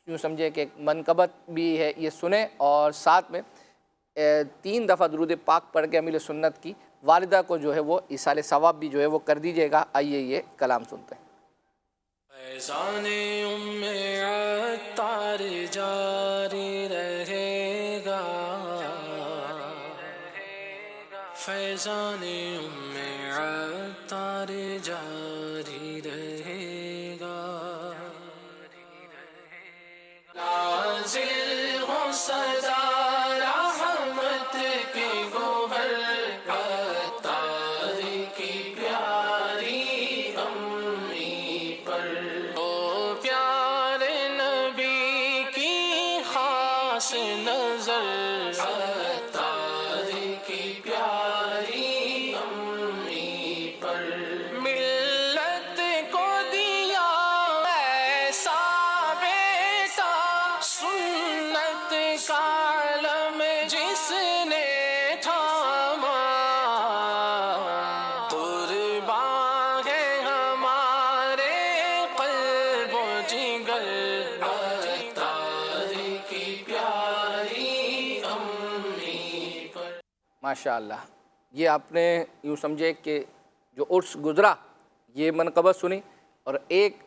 یوں سمجھے کہ ایک منقبت بھی ہے یہ سنیں، اور ساتھ میں 3 دفعہ درود پاک پڑھ کے امیر سنت کی والدہ کو جو ہے وہ ایصال ثواب بھی جو ہے وہ کر دیجیے گا. آئیے یہ کلام سنتے ہیں. فیضان ام عطار جاری رہے گا، فیضان ام عطار جاری رہے گا، نازل ہو صدا رحمت کی گوہر عطار کی پیاری امی پر، او پیارے نبی کی خاص نظر عطار کی پیاری امی پر، ملت کو دیا ایسا بیٹا سنت کا علم جس نے تھاما، قربان ہے ہمارے قلب و جگر عطار کی پیاری امی پر. ماشاءاللہ یہ آپ نے یوں سمجھے کہ جو عرس گزرا یہ منقبت سنی، اور ایک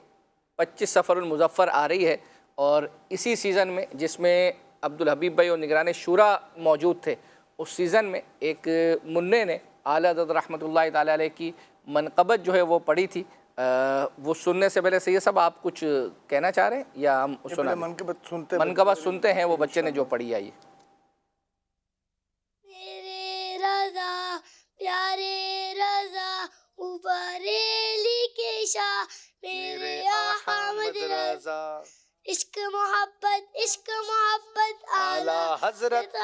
25 سفر المظفر آ رہی ہے. اور اسی سیزن میں جس میں عبدالحبیب بھائی اور نگران شورا موجود تھے، اس سیزن میں ایک منع نے اعلیٰ حضرت رحمۃ اللہ تعالیٰ علیہ کی منقبت جو ہے وہ پڑھی تھی. وہ سننے سے پہلے سید صاحب آپ کچھ کہنا چاہ رہے ہیں یا ہم سنا منقبت سنتے ہیں وہ بچے نے جو پڑھی آئی. میرے رضا پیارے رضا اوپر علی کے شاہ میرے احمد رضا عشق محبت اعلیٰ حضرت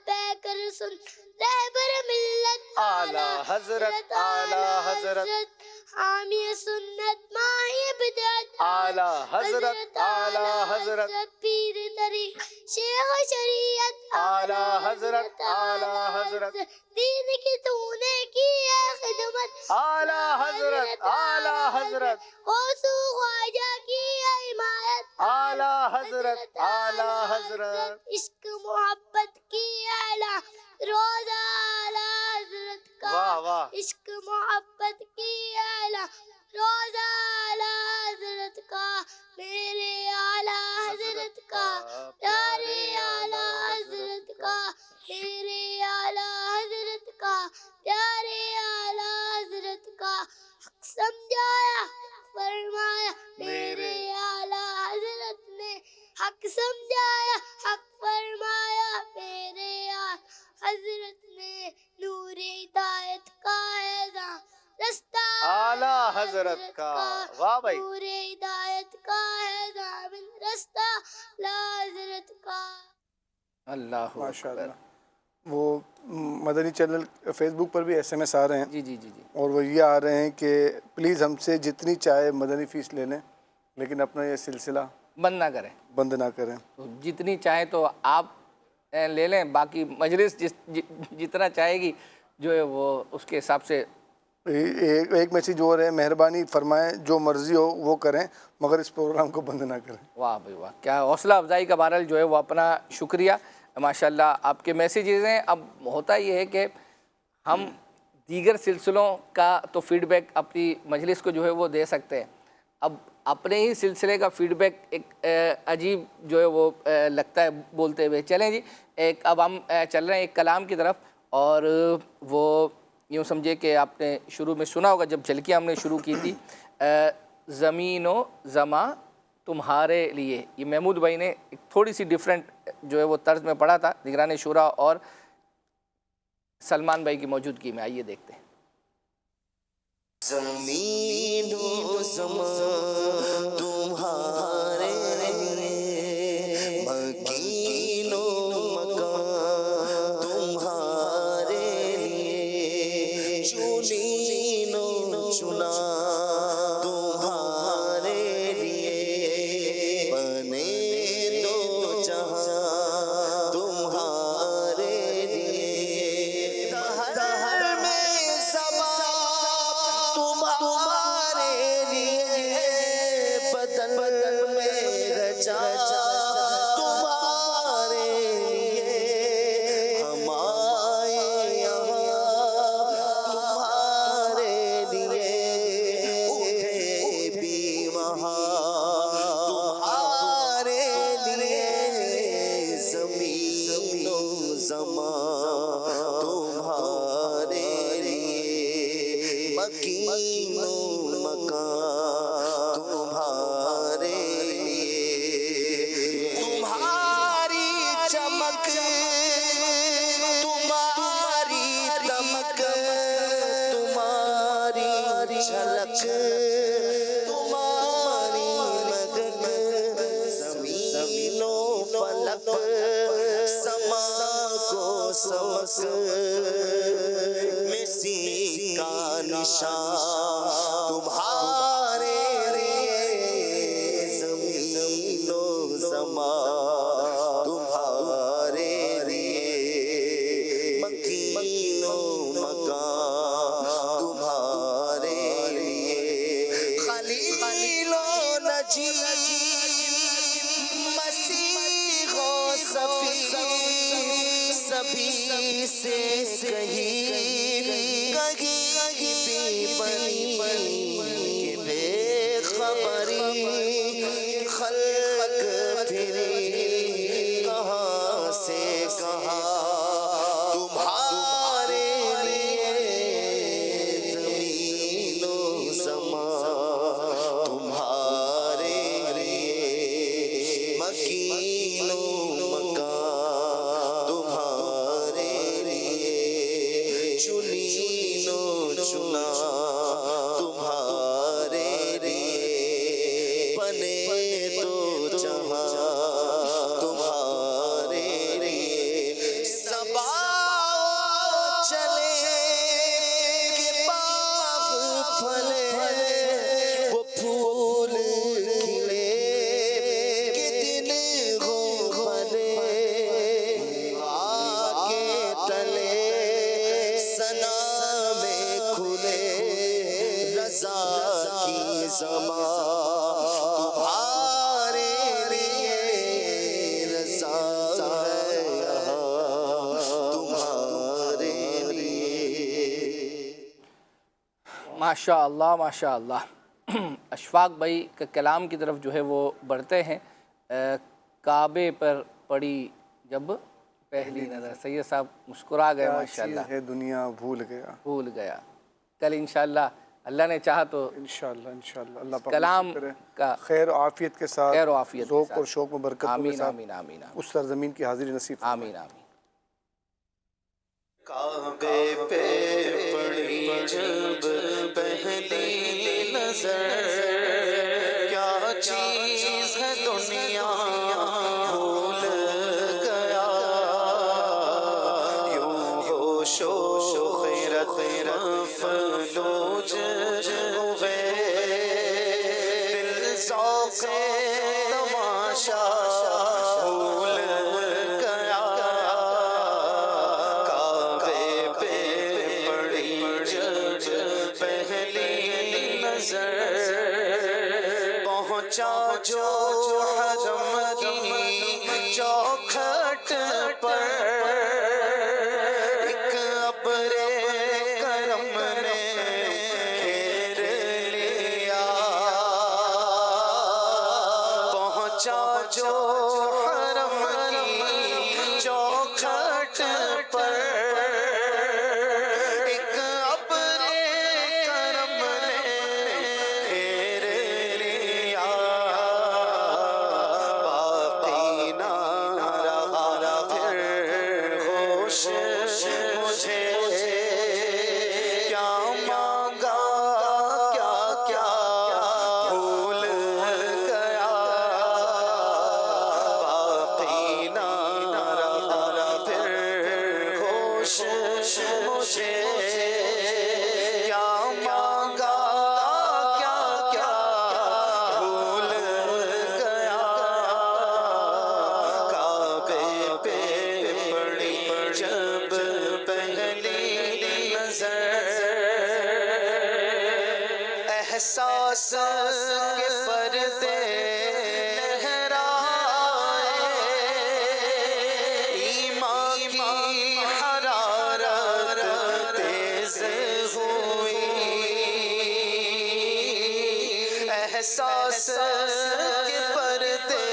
پیکر سن رہبر ملت اعلیٰ حضرت حامی سنت ماہی بدعت اعلیٰ حضرت پیر طریق شیخ شریعت اعلیٰ حضرت دین کی تو نے کی ہے خدمت اعلیٰ حضرت غوث خواجہ کی ہے حمایت اعلیٰ حضرت عشق محبت کی اعلیٰ روزہ اعلیٰ حضرت کا عشق محبت کی اعلیٰ روزہ اعلیٰ حضرت کا میرے اعلیٰ حضرت کا پیارے اعلیٰ حضرت کا میرے اعلیٰ حضرت کا پیارے اعلیٰ حضرت کا حق سمجھایا فرمایا میرے اعلیٰ حضرت نے حق سمجھایا حق فرمایا میرے اعلیٰ حضرت نے نور ہدایت کا ہے رستہ اعلیٰ حضرت کا واہ بھائی نور ہدایت کا ہے ضامن رستہ اعلیٰ حضرت کا. اللہ ماشاء اللہ. وہ مدنی چینل فیس بک پر بھی ایس ایم ایس آ رہے ہیں جی اور وہ یہ آ رہے ہیں کہ پلیز ہم سے جتنی چاہے مدنی فیس لے لیں لیکن اپنا یہ سلسلہ بند نہ کریں. جتنی چاہیں تو آپ لے لیں باقی مجلس جتنا چاہے گی جو ہے وہ اس کے حساب سے. ایک میسیج اور ہے مہربانی فرمائیں جو مرضی ہو وہ کریں مگر اس پروگرام کو بند نہ کریں. واہ بھائی واہ کیا حوصلہ افزائی کا بہرحال جو ہے وہ اپنا شکریہ ماشاءاللہ آپ کے میسیجز ہیں. اب ہوتا یہ ہے کہ ہم دیگر سلسلوں کا تو فیڈ بیک اپنی مجلس کو جو ہے وہ دے سکتے ہیں. اب اپنے ہی سلسلے کا فیڈ بیک ایک عجیب جو ہے وہ لگتا ہے بولتے ہوئے. چلیں جی اب ہم چل رہے ہیں ایک کلام کی طرف اور وہ یوں سمجھے کہ آپ نے شروع میں سنا ہوگا جب جھلکیاں ہم نے شروع کی تھی زمین و زماں تمہارے لیے. یہ محمود بھائی نے ایک تھوڑی سی ڈیفرنٹ جو ہے وہ طرز میں پڑھا تھا نگران شورا اور سلمان بھائی کی موجودگی میں. آئیے دیکھتے ہیں. زمین و زمان تمہارے لیے مکین و مکان تمہارے لیے چنین و چنا تمہارے لیے بنے دو جہاں تمہارے لیے دہر میں زبان تمہارے لیے بدن میں رجا تمہارے لیے ہم آئے یہاں تمہارے لیے اٹھے بھی وہاں تمہارے لیے زمین و زمان تمہارے لیے مکین و مکان تمہارے لیے تمہاری چمک تمہاری دمک تمہاری جھلک تمہاری مدد زمین و فلک سما کو سمس مسی کا نشان تمہارے لیے زمین و زمان تمہارے لیے مکین و مکان تمہارے لیے خلیل و نجی مسیح و صفی سبھی سے کہیں بھی بنی کہ بے خبری خلق پھری کہاں سے کہاں تمہارے لیے زمین و زمان ماشاء اللہ ماشاء اللہ. اشفاق بھائی کا کلام کی طرف جو ہے وہ بڑھتے ہیں. کعبے پر پڑی جب پہلی نظر. سید صاحب مسکرا گئے ماشاءاللہ. ہے دنیا بھول گیا. کل انشاءاللہ اللہ نے چاہا تو انشاءاللہ اللہ پاک کلام کا خیر و عافیت کے ساتھ ذوق اور شوق میں برکت آمین آمین آمین اس سرزمین کی حاضری نصیب. آمین آمین. کعبے پہ پڑی جب پہلی نظر کیا چیز ہے دنیا بھول گیا یوں ہوش و خیرت فلوج ہوئے دل ذوق تماشا بھول گیا کعبے پہ پڑی جب پہلی نظر پہنچا جو حرم کی چوکھٹ پر ایک ابر کرم نے گھیر لیا پہنچا جو حرم کی چوکھٹ پر ایک ابر کرم نے گھیر لیا باقی نہ رہا پھر ہوش مجھے کیا مانگا کیا کیا بھول گیا باقی نہ رہا پھر ہوش مجھے کیا مانگا کیا کیا بھول گیا کعبے پہ پڑی جب پہلی نظر احساس کے پردے لہرائے ایمان کی حرارت تیز ہوئی احساس کے پردے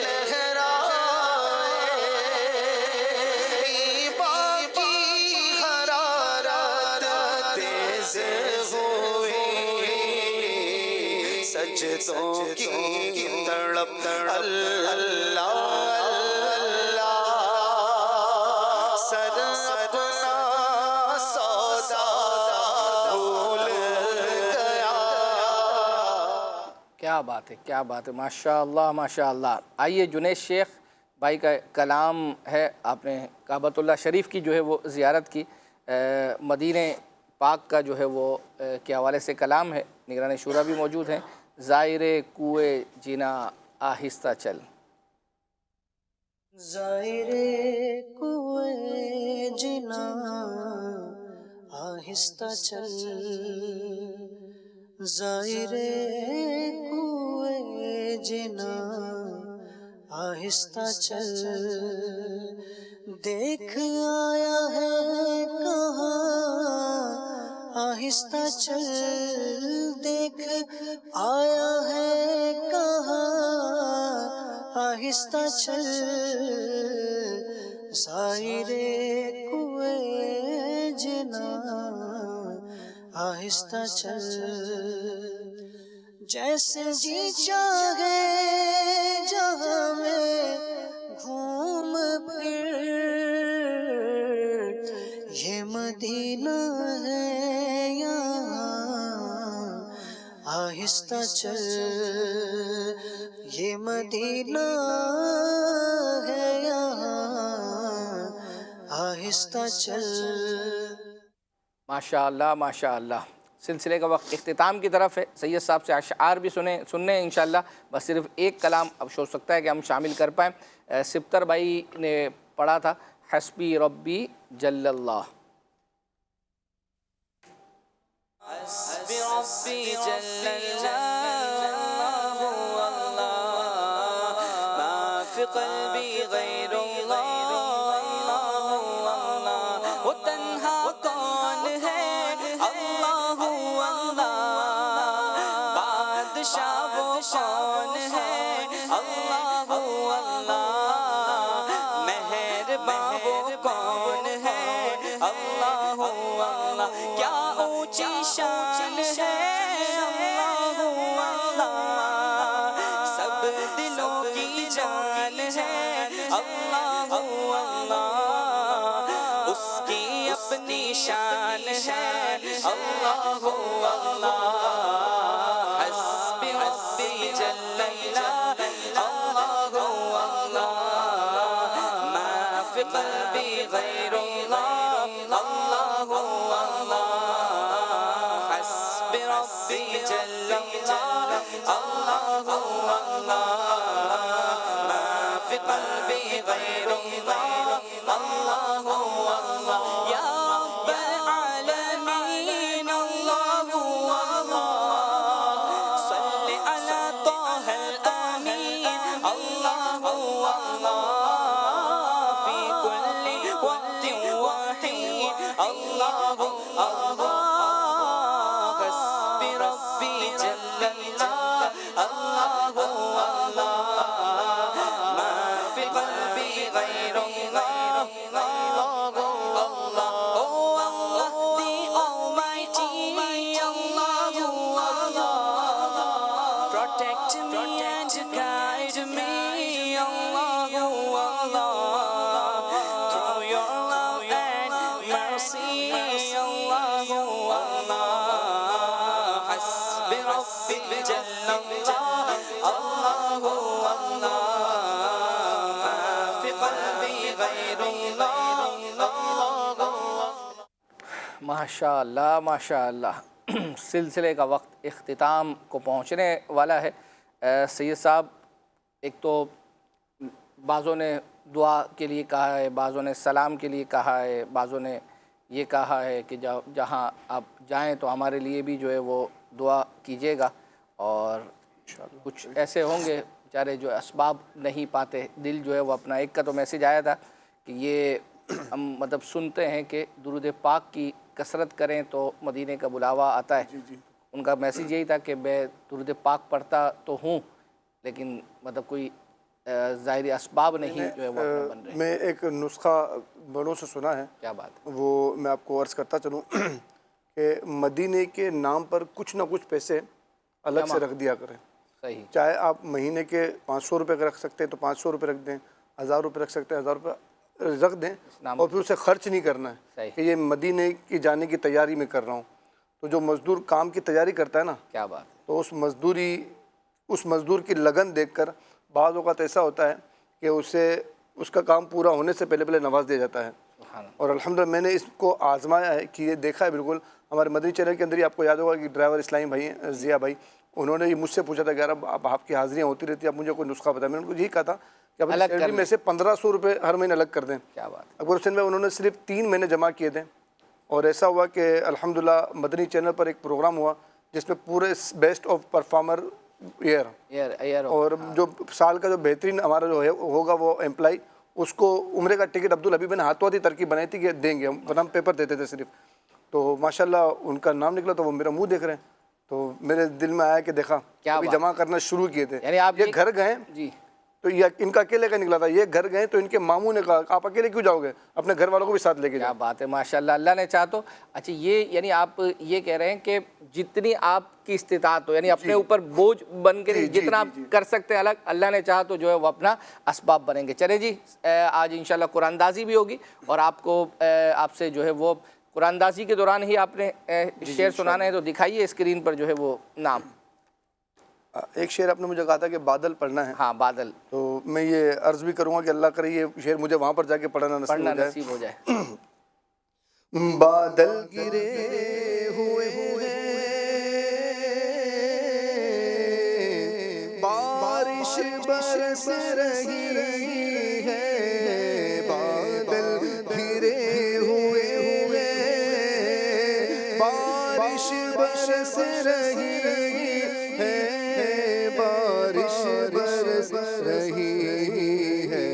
لہرائے ایمان کی حرارت تیز ہوئی سجدوں کی تڑپ اللہ اللہ سر اپنا سودا بھول گیا کیا بات ہے کیا بات ہے. ماشاء اللہ ماشاء اللہ. آئیے جنید شیخ بھائی کا کلام ہے. آپ نے کعبۃ اللہ شریف کی جو ہے وہ زیارت کی. مدینہ پاک کا جو ہے وہ کے حوالے سے کلام ہے. نگران شورا بھی موجود ہیں. زائر کوئے جنا آہستہ چل. زائر کوئے جنا آہستہ چل زائر کوئے جنا آہستہ چل دیکھ آیا ہے کہاں آہستہ چل دیکھ آیا ہے کہاں آہستہ چل زائر کوئے جنا آہستہ چل جیسے جی چاہے جہاں میں گھوم پھر یہ مدینہ ہے یہاں آہستہ چل یہ مدینہ ہے یہاں آہستہ چل. ماشاء اللہ ماشاء اللہ. سلسلے کا وقت اختتام کی طرف ہے. سید صاحب سے اشعار بھی سننے ہیں انشاءاللہ. بس صرف ایک کلام اب ہو سکتا ہے کہ ہم شامل کر پائیں. سپتر بھائی نے پڑھا تھا حسبی ربی جل اللہ. حسبی ربی جل اللہ ما فی قلبی غیر اللہ وہ تنہا کون ہے اللہ کیا اونچی شان ہے اللہ اللہ، سب دلوں کی جان ہے اللہ اللہ، اس کی اپنی شان ہے اللہ اللہ، حسبی ربی جل اللہ اللہ اللہ، ما فی قلبی غیر اللہ اللہ اللہ، حسبی ربی جل اللہ اللہ اللہ، ما فی قلبی غیر اللہ اللہ اللہ، یا رب العالمین اللہ اللہ، صل علی طه الامین اللہ اللہ، فی کل وقت وحین اللہ اللہ، حسبی ربی جل اللہ اللہ اللہ، ما فی قلبی غیر اللہ اللہ اللہ، oh Allah the Almighty Allah Allah، protect me and guide me Allah Allah، through your love and mercy Allah Allah، حسبی ربی جل اللہ اللہ اللہ، ما فی قلبی غیر اللہ اللہ۔ ماشاء اللہ ماشاء اللہ، سلسلے کا وقت اختتام کو پہنچنے والا ہے۔ سید صاحب، ایک تو بعضوں نے دعا کے لیے کہا ہے، بعضوں نے سلام کے لیے کہا ہے، بعضوں نے یہ کہا ہے کہ جہاں آپ جائیں تو ہمارے لیے بھی جو ہے وہ دعا کیجیے گا، اور کچھ ایسے ہوں گے بیچارے جو اسباب نہیں پاتے، دل جو ہے وہ اپنا، ایک کا تو میسیج آیا تھا کہ یہ ہم مطلب سنتے ہیں کہ درود پاک کی کثرت کریں تو مدینے کا بلاوا آتا ہے، ان کا میسیج یہی تھا کہ میں درود پاک پڑھتا تو ہوں لیکن مطلب کوئی ظاہری اسباب نہیں جو ہے وہ اپنا بن رہے ہیں۔ میں ایک نسخہ بڑوں سے سنا ہے، کیا بات ہے، وہ میں آپ کو عرض کرتا چلوں کہ مدینے کے نام پر کچھ نہ کچھ پیسے الگ سے رکھ دیا کریں، صحیح، چاہے آپ مہینے کے 500 روپے کا رکھ سکتے ہیں تو 500 روپے رکھ دیں، 1000 روپے رکھ سکتے ہیں 1000 روپے رکھ دیں، اور پھر اسے خرچ نہیں کرنا ہے کہ یہ مدینے کی جانے کی تیاری میں کر رہا ہوں۔ تو جو مزدور کام کی تیاری کرتا ہے نا، کیا بات، تو اس مزدور کی لگن دیکھ کر بعض اوقات ایسا ہوتا ہے کہ اس کا کام پورا ہونے سے پہلے نواز دیا جاتا ہے، اور الحمدللہ میں نے اس کو آزمایا ہے کہ یہ دیکھا ہے بالکل۔ ہمارے مدنی چینل کے اندر ہی آپ کو یاد ہوگا کہ ڈرائیور اسلامی بھائی ہیں، ضیاء بھائی، انہوں نے مجھ سے پوچھا تھا کہ یار اب آپ کی حاضریاں ہوتی رہتی ہیں، اب مجھے کوئی نسخہ بتائیں۔ میں نے ان کو یہی کہا تھا کہ اپنی سیلری میں سے 1500 روپے ہر مہینے الگ کر دیں۔ کیا بات، اکبر حسین میں انہوں نے صرف 3 مہینے جمع کیے تھے، اور ایسا ہوا کہ الحمدللہ مدنی چینل پر ایک پروگرام ہوا جس میں پورے بیسٹ آف پرفارمر ایئر اور جو سال کا جو بہترین ہمارا جو ہے ہوگا وہ امپلائی، اس کو عمرے کا ٹکٹ عبدالحبیب نے ہاتھوں ہاتھی ترکیب بنائی تھی کہ دیں گے، ورنہ ہم پیپر دیتے تھے صرف۔ تو ماشاءاللہ ان کا نام نکلا تو وہ میرا منہ دیکھ رہے ہیں، تو میرے دل میں آیا کہ دیکھا ابھی جمع کرنا شروع کیے تھے، یعنی آپ یہ گھر گئے جی، تو یہ ان کا اکیلے کا نکلا تھا، یہ گھر گئے تو ان کے ماموں نے کہا آپ اکیلے کیوں جاؤ گے، اپنے گھر والوں کو بھی ساتھ لے کے جاؤ۔ کیا بات ہے، ماشاءاللہ، اللہ نے چاہا تو۔ اچھا، یہ یعنی آپ یہ کہہ رہے ہیں کہ جتنی آپ کی استطاعت ہو، یعنی اپنے اوپر بوجھ بن کے جتنا آپ کر سکتے ہیں الگ، اللہ نے چاہا تو جو ہے وہ اپنا اسباب بنیں گے۔ چلے جی، آج انشاءاللہ قرآن دازی بھی ہوگی، اور آپ سے جو ہے وہ قرآن دازی کے دوران ہی آپ نے شعر سنانا ہے، تو دکھائیے اسکرین پر جو ہے وہ نام۔ ایک شعر آپ نے مجھے کہا تھا کہ بادل پڑھنا ہے، ہاں بادل، تو میں یہ عرض بھی کروں گا کہ اللہ کرے یہ شعر مجھے وہاں پر جا کے پڑھنا نصیب ہو جائے۔ بادل گرے ہوئے بارش برس رہی ہے، بادل گرے ہوئے بارش برس رہی ہے، بارش برس رہی ہے،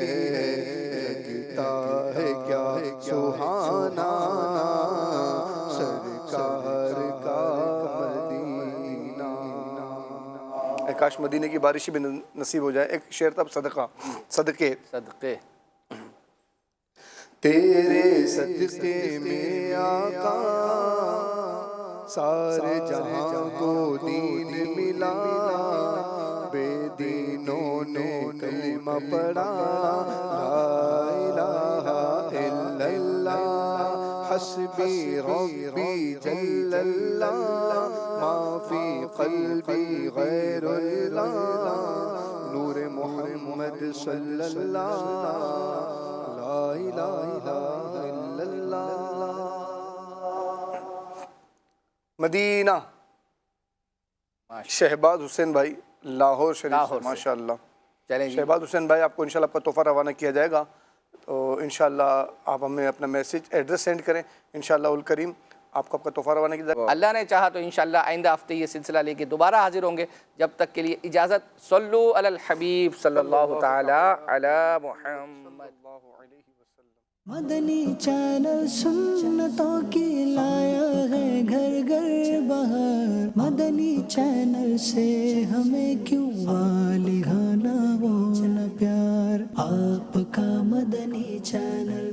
لگتا ہے کیا سہانا سرکار کا مدینہ۔ کاش مدینے کی بارش بھی نصیب ہو جائے۔ ایک شعر تھا صدقے، تیرے صدقے میں آقا سارے جہاں کو دین ملا، بے دینوں نے کلمہ پڑھا، لا الہ الا اللہ حسبی ربی جل اللہ ما فی قلبی غیر اللہ نور محمد صلی اللہ لا الہ الا اللہ۔ مدینہ شہباز حسین بھائی لاہور شریف، ماشاء اللہ۔ شہباز حسین بھائی آپ کو انشاءاللہ آپ کا تحفہ روانہ کیا جائے گا، تو انشاءاللہ آپ ہمیں اپنا میسیج ایڈریس سینڈ کریں، انشاءاللہ الکریم آپ کو آپ کا تحفہ روانہ کیا جائے گا۔ اللہ نے چاہا تو انشاءاللہ آئندہ ہفتے یہ سلسلہ لے کے دوبارہ حاضر ہوں گے، جب تک کے لیے اجازت۔ صلو علی الحبیب صلی اللہ تعالی علی محمد۔ مدنی چینل سنتوں کی لایا ہے گھر گھر بہار، مدنی چینل سے ہمیں کیوں والی گانا وہ نہ پیار، آپ کا مدنی چینل